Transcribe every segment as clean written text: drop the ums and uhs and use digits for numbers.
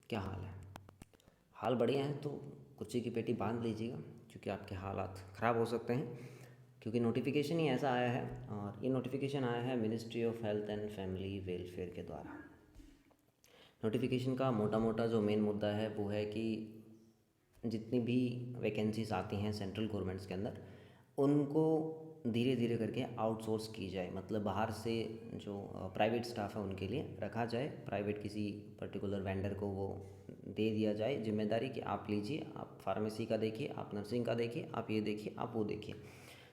क्या हाल है? हाल बढ़िया है तो कुर्सी की पेटी बांध लीजिएगा, क्योंकि आपके हालात ख़राब हो सकते हैं। क्योंकि नोटिफिकेशन ही ऐसा आया है, और ये नोटिफिकेशन आया है ministry of health and family welfare के द्वारा। नोटिफिकेशन का मोटा मोटा जो मेन मुद्दा है वो है कि जितनी भी वैकेंसीज आती हैं सेंट्रल गवर्नमेंट्स के अंदर, उनको धीरे धीरे करके आउटसोर्स की जाए। मतलब बाहर से जो प्राइवेट स्टाफ है उनके लिए रखा जाए, प्राइवेट किसी पर्टिकुलर वेंडर को वो दे दिया जाए जिम्मेदारी कि आप लीजिए, आप फार्मेसी का देखिए, आप नर्सिंग का देखिए, आप ये देखिए, आप वो देखिए।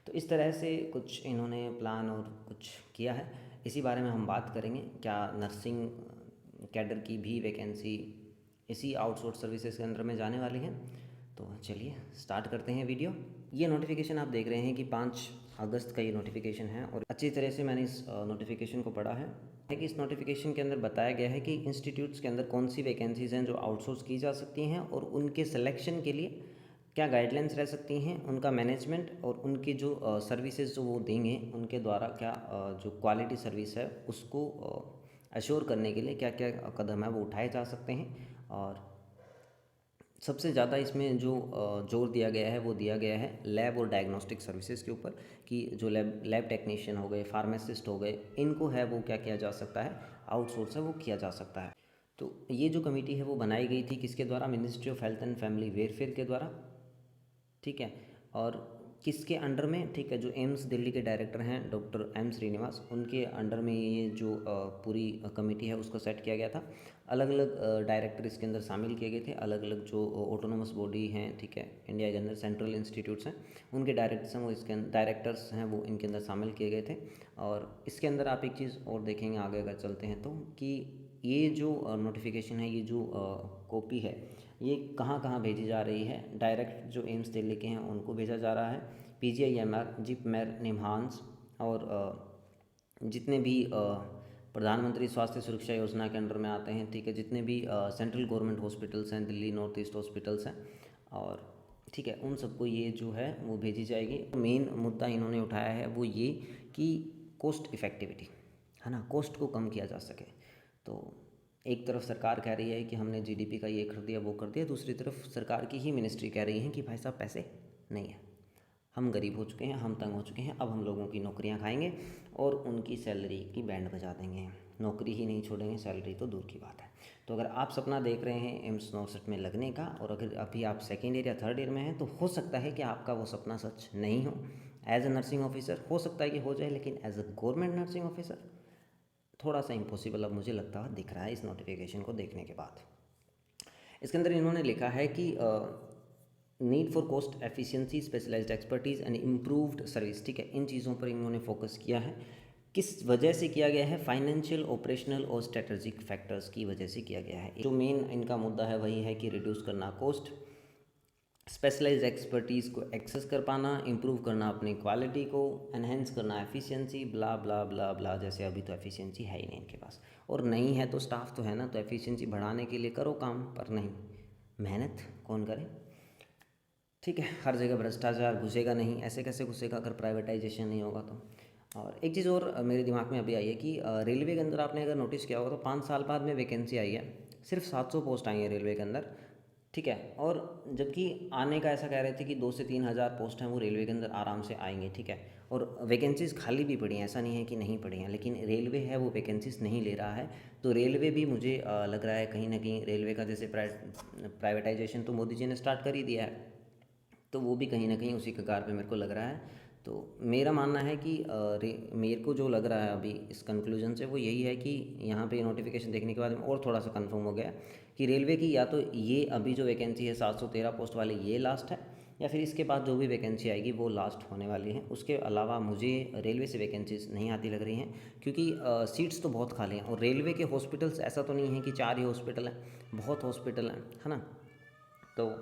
तो इस तरह से कुछ इन्होंने प्लान और कुछ किया है। इसी बारे में हम बात करेंगे। क्या नर्सिंग कैडर की भी वैकेंसी इसी आउटसोर्स सर्विसेज के अंदर में जाने वाली है? तो चलिए स्टार्ट करते हैं वीडियो। ये नोटिफिकेशन आप देख रहे हैं कि 5 अगस्त का ये नोटिफिकेशन है, और अच्छी तरह से मैंने इस नोटिफिकेशन को पढ़ा है कि इस नोटिफिकेशन के अंदर बताया गया है कि इंस्टीट्यूट्स के अंदर कौन सी वैकेंसीज़ हैं जो आउटसोर्स की जा सकती हैं, और उनके सिलेक्शन के लिए क्या गाइडलाइंस रह सकती हैं, उनका मैनेजमेंट और उनकी जो सर्विसेज जो वो देंगे उनके द्वारा क्या जो क्वालिटी सर्विस है उसको अश्योर करने के लिए क्या क्या कदम है वो उठाए जा सकते हैं। और सबसे ज़्यादा इसमें जो जोर दिया गया है वो दिया गया है लैब और डायग्नोस्टिक सर्विसेज के ऊपर, कि जो लैब टेक्नीशियन हो गए, फार्मासिस्ट हो गए, इनको है वो क्या किया जा सकता है, आउटसोर्स है वो किया जा सकता है। तो ये जो कमेटी है वो बनाई गई थी किसके द्वारा? Ministry of health and family welfare के द्वारा। ठीक है। और किसके अंडर में? ठीक है, जो एम्स दिल्ली के डायरेक्टर हैं डॉक्टर एम श्रीनिवास, उनके अंडर में ये जो पूरी कमेटी है उसको सेट किया गया था। अलग अलग डायरेक्टर इसके अंदर शामिल किए गए थे, अलग अलग जो ऑटोनोमस बॉडी हैं, ठीक है, इंडिया के अंदर सेंट्रल इंस्टीट्यूट्स हैं उनके डायरेक्टर्स हैं वो इसके डायरेक्टर्स हैं वो इनके अंदर शामिल किए गए थे। और इसके अंदर आप एक चीज़ और देखेंगे आगे अगर चलते हैं तो, कि ये जो नोटिफिकेशन है, ये जो कॉपी है, ये कहाँ कहाँ भेजी जा रही है? डायरेक्ट जो एम्स दिल्ली के हैं उनको भेजा जा रहा है, PGIMR, जिपमेर, निम्हांस, और जितने भी प्रधानमंत्री स्वास्थ्य सुरक्षा योजना के अंडर में आते हैं, ठीक है, जितने भी सेंट्रल गवर्नमेंट हॉस्पिटल्स हैं, दिल्ली नॉर्थ ईस्ट हॉस्पिटल्स हैं, और ठीक है, उन सबको ये जो है वो भेजी जाएगी। मेन मुद्दा इन्होंने उठाया है वो ये कि कॉस्ट इफ़ेक्टिविटी है ना, कॉस्ट को कम किया जा सके। तो एक तरफ सरकार कह रही है कि हमने GDP का ये कर दिया वो कर दिया, दूसरी तरफ सरकार की ही मिनिस्ट्री कह रही है कि भाई साहब पैसे नहीं है, हम गरीब हो चुके हैं, हम तंग हो चुके हैं, अब हम लोगों की नौकरियां खाएंगे और उनकी सैलरी की बैंड बजा देंगे, नौकरी ही नहीं छोड़ेंगे, सैलरी तो दूर की बात है। तो अगर आप सपना देख रहे हैं एम्स नौसठ में लगने का, और अगर अभी आप सेकेंड ईयर या थर्ड ईयर में हैं, तो हो सकता है कि आपका वो सपना सच नहीं हो। एज ए नर्सिंग ऑफिसर हो सकता है कि हो जाए, लेकिन as a government nursing officer थोड़ा सा इम्पॉसिबल अब मुझे लगता है, दिख रहा है इस नोटिफिकेशन को देखने के बाद। इसके अंदर इन्होंने लिखा है कि need for cost efficiency, specialised expertise and improved service. ठीक है, इन चीज़ों पर इन्होंने फोकस किया है। किस वजह से किया गया है? फाइनेंशियल, ऑपरेशनल और स्ट्रेटजिक फैक्टर्स की वजह से किया गया है। जो मेन इनका मुद्दा है वही है कि रिड्यूस करना कॉस्ट, स्पेशलाइज्ड एक्सपर्टीज़ को एक्सेस कर पाना, इम्प्रूव करना अपनी क्वालिटी को, एनहेंस करना एफिशिएंसी, ब्ला ब्ला ब्ला ब्ला। जैसे अभी तो एफिशिएंसी है ही नहीं इनके पास, और नहीं है तो स्टाफ तो है ना, तो एफिशिएंसी बढ़ाने के लिए करो काम, पर नहीं, मेहनत कौन करे? ठीक है, हर जगह भ्रष्टाचार घुसेगा नहीं, ऐसे कैसे घुसेगा अगर प्राइवेटाइजेशन नहीं होगा तो। और एक चीज़ और मेरे दिमाग में अभी आई है कि रेलवे के अंदर आपने अगर नोटिस किया होगा तो 5 साल बाद में वैकेंसी आई है, सिर्फ 700 पोस्ट आई है रेलवे के अंदर। ठीक है, और जबकि आने का ऐसा कह रहे थे कि 2 से 3 हज़ार पोस्ट हैं वो रेलवे के अंदर आराम से आएंगे। ठीक है, और वैकेंसीज़ खाली भी पड़ी हैं, ऐसा नहीं है कि नहीं पड़ी हैं, लेकिन रेलवे है वो वैकेंसीज नहीं ले रहा है। तो रेलवे भी मुझे लग रहा है कहीं ना कहीं रेलवे का जैसे प्राइवेटाइजेशन तो मोदी जी ने स्टार्ट कर ही दिया है, तो वो भी कहीं ना कहीं उसी कगार पे मेरे को लग रहा है। तो मेरा मानना है कि मेरे को जो लग रहा है अभी इस कंक्लूजन से वो यही है कि यहाँ पे नोटिफिकेशन देखने के बाद और थोड़ा सा कंफर्म हो गया कि रेलवे की या तो ये अभी जो वैकेंसी है 713 पोस्ट वाली ये लास्ट है, या फिर इसके बाद जो भी वैकेंसी आएगी वो लास्ट होने वाली है। उसके अलावा मुझे रेलवे से वैकेंसीज नहीं आती लग रही हैं, क्योंकि सीट्स तो बहुत खाली हैं, और रेलवे के हॉस्पिटल्स ऐसा तो नहीं है कि 4 ही हॉस्पिटल हैं, बहुत हॉस्पिटल हैं, है ना। तो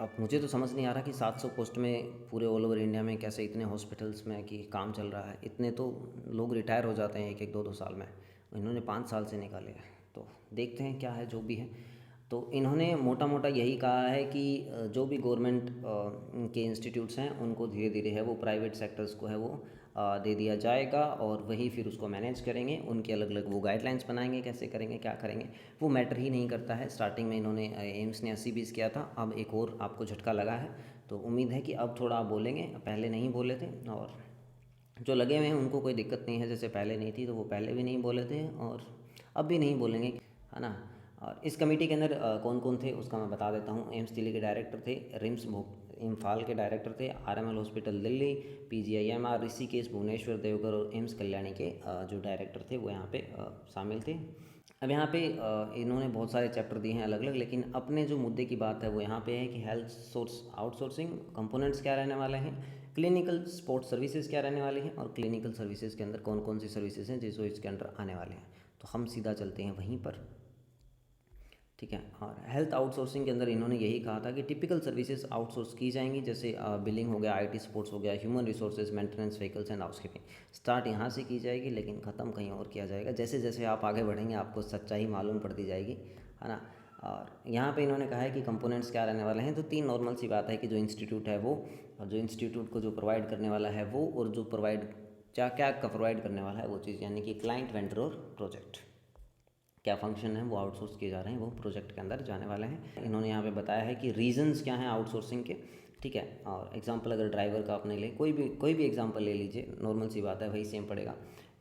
अब मुझे तो समझ नहीं आ रहा कि 700 पोस्ट में पूरे ऑल ओवर इंडिया में कैसे इतने हॉस्पिटल्स में कि काम चल रहा है। इतने तो लोग रिटायर हो जाते हैं एक एक दो दो साल में, इन्होंने 5 साल से निकाले हैं। तो देखते हैं क्या है जो भी है। तो इन्होंने मोटा मोटा यही कहा है कि जो भी गवर्नमेंट के इंस्टीट्यूट्स हैं उनको धीरे धीरे है वो प्राइवेट सेक्टर्स को है वो दे दिया जाएगा और वही फिर उसको मैनेज करेंगे। उनके अलग अलग वो गाइडलाइंस बनाएंगे, कैसे करेंगे, क्या करेंगे, वो मैटर ही नहीं करता है। स्टार्टिंग में इन्होंने एम्स ने 80-20 किया था, अब एक और आपको झटका लगा है, तो उम्मीद है कि अब थोड़ा आप बोलेंगे, पहले नहीं बोले थे। और जो लगे हुए हैं उनको कोई दिक्कत नहीं है, जैसे पहले नहीं थी तो वो पहले भी नहीं बोले थे और अब भी नहीं बोलेंगे, है ना। और इस कमेटी के अंदर कौन कौन थे उसका मैं बता देता हूँ। एम्स दिल्ली के डायरेक्टर थे, रिम्स इम्फाल के डायरेक्टर थे, RML hospital Delhi, PGIMER Rishikesh, Bhubaneswar, Deoghar और एम्स कल्याणी के जो डायरेक्टर थे वो यहाँ पे शामिल थे। अब यहाँ पे इन्होंने बहुत सारे चैप्टर दिए हैं अलग अलग, लेकिन अपने जो मुद्दे की बात है वो यहाँ पे है कि हेल्थ सोर्स आउटसोर्सिंग कंपोनेंट्स क्या रहने वाले हैं, क्लिनिकल सपोर्ट सर्विसेज क्या रहने वाली हैं, और क्लिनिकल सर्विसेज के अंदर कौन कौन सी सर्विसेज हैं जो इसके अंदर आने वाले हैं। तो हम सीधा चलते हैं वहीं पर, ठीक है। और हेल्थ आउटसोर्सिंग के अंदर इन्होंने यही कहा था कि टिपिकल सर्विसेज आउटसोर्स की जाएंगी, जैसे बिलिंग हो गया, आईटी सपोर्ट्स हो गया, human resources, maintenance, vehicles and housekeeping. Start यहाँ से की जाएगी लेकिन ख़त्म कहीं और किया जाएगा। जैसे जैसे आप आगे बढ़ेंगे आपको सच्चाई मालूम पड़ती जाएगी, है ना। और यहाँ पे इन्होंने कहा है कि कंपोनेंट्स क्या रहने वाले हैं, तो 3 नॉर्मल सी बात है कि जो इंस्टीट्यूट है वो, और जो इंस्टीट्यूट को जो प्रोवाइड करने वाला है वो, और जो प्रोवाइड क्या क्या का प्रोवाइड करने वाला है वो चीज़, यानी कि क्लाइंट, वेंडर और प्रोजेक्ट, क्या फंक्शन है वो आउटसोर्स किए जा रहे हैं, वो प्रोजेक्ट के अंदर जाने वाले हैं। इन्होंने यहाँ पे बताया है कि रीजंस क्या हैं आउटसोर्सिंग के, ठीक है। और एग्जांपल अगर ड्राइवर का आपने ले, कोई भी एग्जांपल ले लीजिए, नॉर्मल सी बात है, वही सेम पड़ेगा।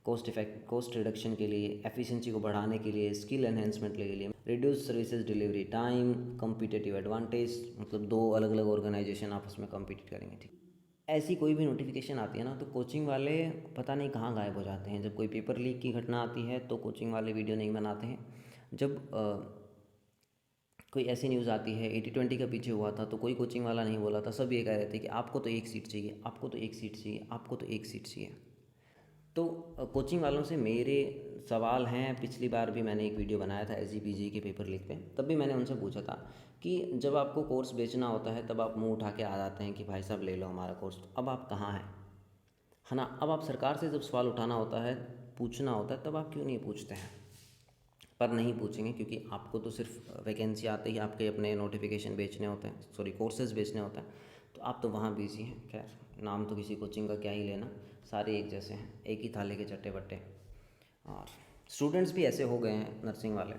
कॉस्ट रिडक्शन के लिए, एफिशिएंसी को बढ़ाने के लिए, स्किल एनहेंसमेंट के लिए, reduce services delivery time, competitive advantage, मतलब 2 अलग अलग ऑर्गेनाइजेशन आपस में कम्पीट करेंगे, ठीक। ऐसी कोई भी नोटिफिकेशन आती है ना तो कोचिंग वाले पता नहीं कहाँ गायब हो जाते हैं। जब कोई पेपर लीक की घटना आती है तो कोचिंग वाले वीडियो नहीं बनाते हैं। जब कोई ऐसी न्यूज़ आती है 80-20 का पीछे हुआ था तो कोई कोचिंग वाला नहीं बोला था, सब ये कह रहे थे कि आपको तो एक सीट चाहिए, आपको तो एक सीट चाहिए, आपको तो एक सीट चाहिए। तो कोचिंग वालों से मेरे सवाल हैं, पिछली बार भी मैंने एक वीडियो बनाया था एसजीपीजी के पेपर लीक पे, तब भी मैंने उनसे पूछा था कि जब आपको कोर्स बेचना होता है तब आप मुंह उठा के आ जाते हैं कि भाई साहब ले लो हमारा कोर्स, तो अब आप कहाँ हैं, है ना। अब आप सरकार से जब सवाल उठाना होता है, पूछना होता है, तब आप क्यों नहीं पूछते हैं। पर नहीं पूछेंगे क्योंकि आपको तो सिर्फ वैकेंसी आते ही आपके अपने नोटिफिकेशन बेचने होते हैं, सॉरी कोर्सेज बेचने होते हैं, तो आप तो वहाँ बिजी हैं। खैर, नाम तो किसी कोचिंग का क्या ही लेना, सारे एक जैसे हैं, एक ही थाले के चट्टे बट्टे। और स्टूडेंट्स भी ऐसे हो गए हैं नर्सिंग वाले,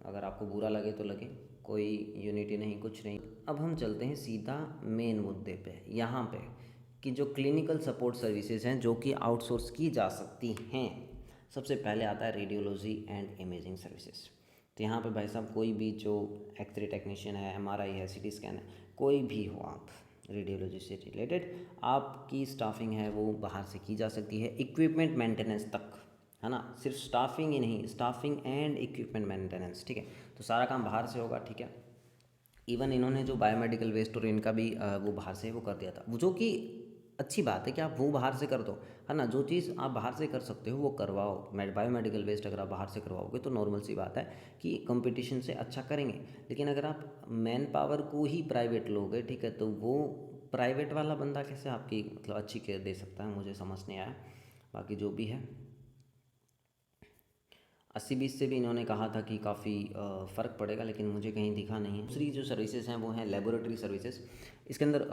अगर आपको बुरा लगे तो लगे, कोई यूनिटी नहीं, कुछ नहीं। अब हम चलते हैं सीधा मेन मुद्दे पे, यहाँ पे कि जो क्लिनिकल सपोर्ट सर्विसेज हैं जो कि आउटसोर्स की जा सकती हैं। सबसे पहले आता है रेडियोलॉजी एंड इमेजिंग सर्विसेज। तो यहाँ पे भाई साहब कोई भी जो एक्सरे टेक्नीशियन है, एमआरआई है, सीटी स्कैन है, कोई भी हो आप, रेडियोलॉजी से रिलेटेड आपकी स्टाफिंग है वो बाहर से की जा सकती है, इक्विपमेंट मेंटेनेंस तक, है ना। सिर्फ स्टाफिंग ही नहीं, स्टाफिंग एंड इक्विपमेंट मेंटेनेंस, ठीक है। तो सारा काम बाहर से होगा, ठीक है। इवन इन्होंने जो बायोमेडिकल वेस्ट और इनका भी वो बाहर से वो कर दिया था, वो जो कि अच्छी बात है कि आप वो बाहर से कर दो, है ना। जो चीज़ आप बाहर से कर सकते हो वो करवाओ। बायोमेडिकल वेस्ट अगर आप बाहर से करवाओगे तो नॉर्मल सी बात है कि कंपटीशन से अच्छा करेंगे। लेकिन अगर आप मैन पावर को ही प्राइवेट लोगे, ठीक है, तो वो प्राइवेट वाला बंदा कैसे आपकी मतलब अच्छी केयर दे सकता है, मुझे समझ नहीं आया। बाकी जो भी है, 80-20 से भी इन्होंने कहा था कि काफ़ी फ़र्क पड़ेगा, लेकिन मुझे कहीं दिखा नहीं है। दूसरी जो सर्विसेज हैं वो हैं लेबोरेटरी सर्विसेज। इसके अंदर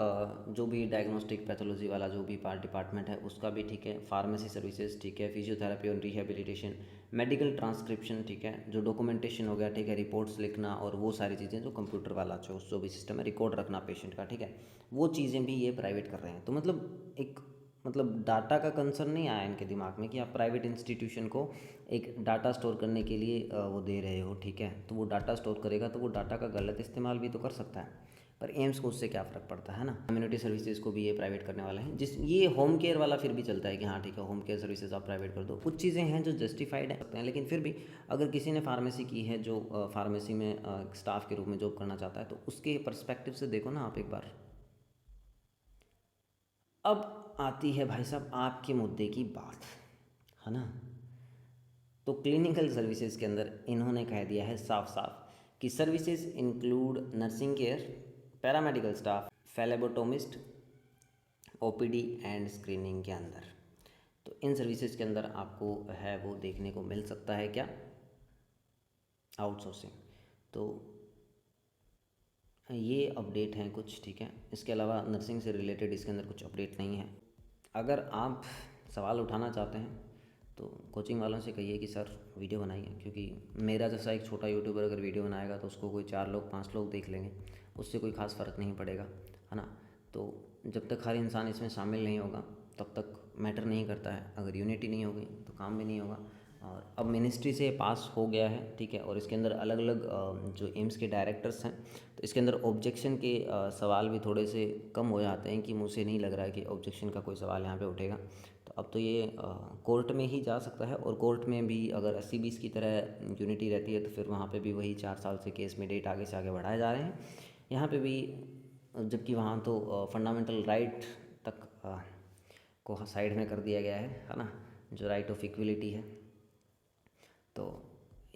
जो भी डायग्नोस्टिक पैथोलॉजी वाला जो भी डिपार्टमेंट है उसका भी, ठीक है। फार्मेसी सर्विसेज, ठीक है। फिजियोथेरेपी और रिहेबिलिटेशन, मेडिकल ट्रांसक्रिप्शन, ठीक है, जो डॉक्यूमेंटेशन हो गया, ठीक है, रिपोर्ट्स लिखना और वो सारी चीज़ें जो कंप्यूटर वाला जो भी सिस्टम है, रिकॉर्ड रखना पेशेंट का, ठीक है, वो चीज़ें भी ये प्राइवेट कर रहे हैं। तो मतलब एक डाटा का कंसर्न नहीं आया इनके दिमाग में कि आप प्राइवेट इंस्टीट्यूशन को एक डाटा स्टोर करने के लिए वो दे रहे हो, ठीक है। तो वो डाटा स्टोर करेगा तो वो डाटा का गलत इस्तेमाल भी तो कर सकता है, पर एम्स को उससे क्या फ़र्क पड़ता है ना। कम्युनिटी सर्विसेज को भी ये प्राइवेट करने वाला है, जिस ये होम केयर वाला फिर भी चलता है कि हाँ ठीक है, होम केयर सर्विसेज आप प्राइवेट कर दो। कुछ चीज़ें हैं जो जस्टिफाइड हैं, लेकिन फिर भी अगर किसी ने फार्मेसी की है, जो फार्मेसी में स्टाफ के रूप में जॉब करना चाहता है, तो उसके पर्सपेक्टिव से देखो ना आप एक बार। अब आती है भाई साहब आपके मुद्दे की बात, है ना। तो क्लिनिकल सर्विसेज के अंदर इन्होंने कह दिया है साफ साफ कि services include nursing care, paramedical staff, phlebotomist, OPD and screening के अंदर। तो इन सर्विसेज के अंदर आपको है वो देखने को मिल सकता है क्या, आउटसोर्सिंग। तो ये अपडेट हैं कुछ, ठीक है। इसके अलावा नर्सिंग से रिलेटेड इसके अंदर कुछ अपडेट नहीं है। अगर आप सवाल उठाना चाहते हैं तो कोचिंग वालों से कहिए कि सर वीडियो बनाइए, क्योंकि मेरा जैसा एक छोटा यूट्यूबर अगर वीडियो बनाएगा तो उसको कोई 4 लोग 5 लोग देख लेंगे, उससे कोई ख़ास फ़र्क नहीं पड़ेगा, है ना। तो जब तक हर इंसान इसमें शामिल नहीं होगा तब तक मैटर नहीं करता है। अगर यूनिटी नहीं होगी तो काम भी नहीं होगा। और अब मिनिस्ट्री से पास हो गया है, ठीक है, और इसके अंदर अलग अलग जो एम्स के डायरेक्टर्स हैं, तो इसके अंदर ऑब्जेक्शन के सवाल भी थोड़े से कम हो जाते हैं कि मुझे नहीं लग रहा है कि ऑब्जेक्शन का कोई सवाल यहाँ पे उठेगा। तो अब तो ये कोर्ट में ही जा सकता है, और कोर्ट में भी अगर 80-20 की तरह यूनिटी रहती है तो फिर वहाँ पे भी वही 4 साल से केस में डेट आगे से आगे बढ़ाए जा रहे हैं। यहाँ पे भी जबकि वहाँ तो फंडामेंटल राइट तक को साइड में कर दिया गया है ना, जो राइट ऑफ इक्वलिटी है। तो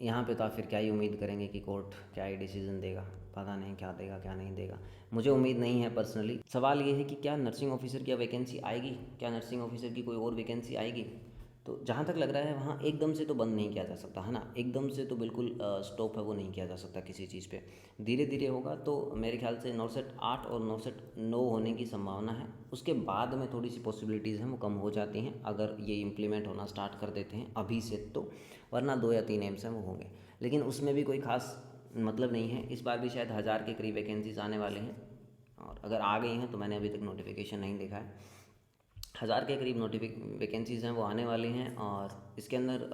यहाँ पे तो आप फिर क्या ही उम्मीद करेंगे कि कोर्ट क्या ही डिसीजन देगा, पता नहीं क्या देगा क्या नहीं देगा। मुझे उम्मीद नहीं है पर्सनली। सवाल ये है कि क्या नर्सिंग ऑफिसर की वैकेंसी आएगी, क्या नर्सिंग ऑफिसर की कोई और वैकेंसी आएगी। तो जहाँ तक लग रहा है वहाँ एकदम से तो बंद नहीं किया जा सकता, है ना, एकदम से तो बिल्कुल स्टॉप है वो नहीं किया जा सकता किसी चीज़ पे, धीरे धीरे होगा। तो मेरे ख्याल से नॉर्सेट 8 और नॉर्सेट 9 होने की संभावना है, उसके बाद में थोड़ी सी पॉसिबिलिटीज़ हैं वो कम हो जाती हैं अगर ये इम्प्लीमेंट होना स्टार्ट कर देते हैं अभी से तो, वरना 2 या 3 एम्स हैं वो होंगे। लेकिन उसमें भी कोई ख़ास मतलब नहीं है। इस बार भी शायद 1000 के करीब वैकेंसीज़ आने वाले हैं, और अगर आ गई हैं तो मैंने अभी तक नोटिफिकेशन नहीं देखा है। 1000 के करीब वैकेंसीज़ हैं वो आने वाली हैं, और इसके अंदर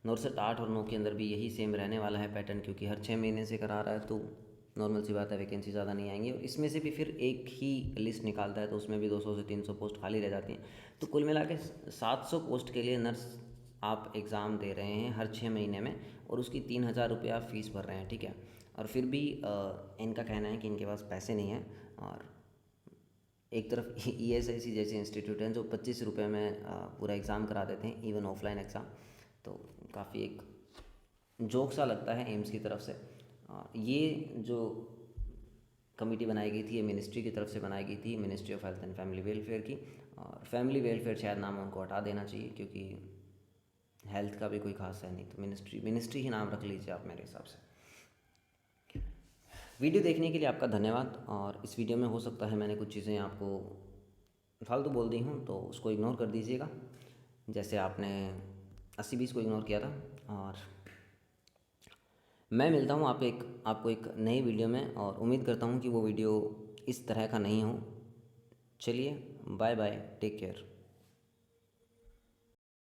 नॉर्सेट 8 और 9 के अंदर भी यही सेम रहने वाला है पैटर्न, क्योंकि हर 6 महीने से करा रहा है तो नॉर्मल सी बात है वैकेंसी ज़्यादा नहीं आएंगी। और इसमें से भी फिर एक ही लिस्ट निकालता है तो उसमें भी 200 से 300 पोस्ट खाली रह जाती हैं। तो कुल मिला के 700 पोस्ट के लिए नर्स आप एग्ज़ाम दे रहे हैं हर 6 महीने में, और उसकी 3000 रुपये आप फ़ीस भर रहे हैं, ठीक है। और फिर भी इनका कहना है कि इनके पास पैसे नहीं हैं, और एक तरफ ESIC जैसे इंस्टीट्यूट हैं जो 25 रुपये में पूरा एग्ज़ाम करा देते हैं, इवन ऑफलाइन एग्ज़ाम। तो काफ़ी एक जोक सा लगता है एम्स की तरफ से। ये जो कमेटी बनाई गई थी ये मिनिस्ट्री की तरफ से बनाई गई थी, ministry of health and family welfare की। और फैमिली वेलफेयर शायद नाम उनको हटा देना चाहिए, क्योंकि हेल्थ का भी कोई खास है नहीं, तो मिनिस्ट्री ही नाम रख लीजिए आप मेरे हिसाब से। वीडियो देखने के लिए आपका धन्यवाद। और इस वीडियो में हो सकता है मैंने कुछ चीज़ें आपको फालतू बोल दी हूँ, तो उसको इग्नोर कर दीजिएगा, जैसे आपने 80-20 को इग्नोर किया था। और मैं मिलता हूँ आपको एक नई वीडियो में, और उम्मीद करता हूँ कि वो वीडियो इस तरह का नहीं हो। चलिए, बाय बाय, टेक केयर।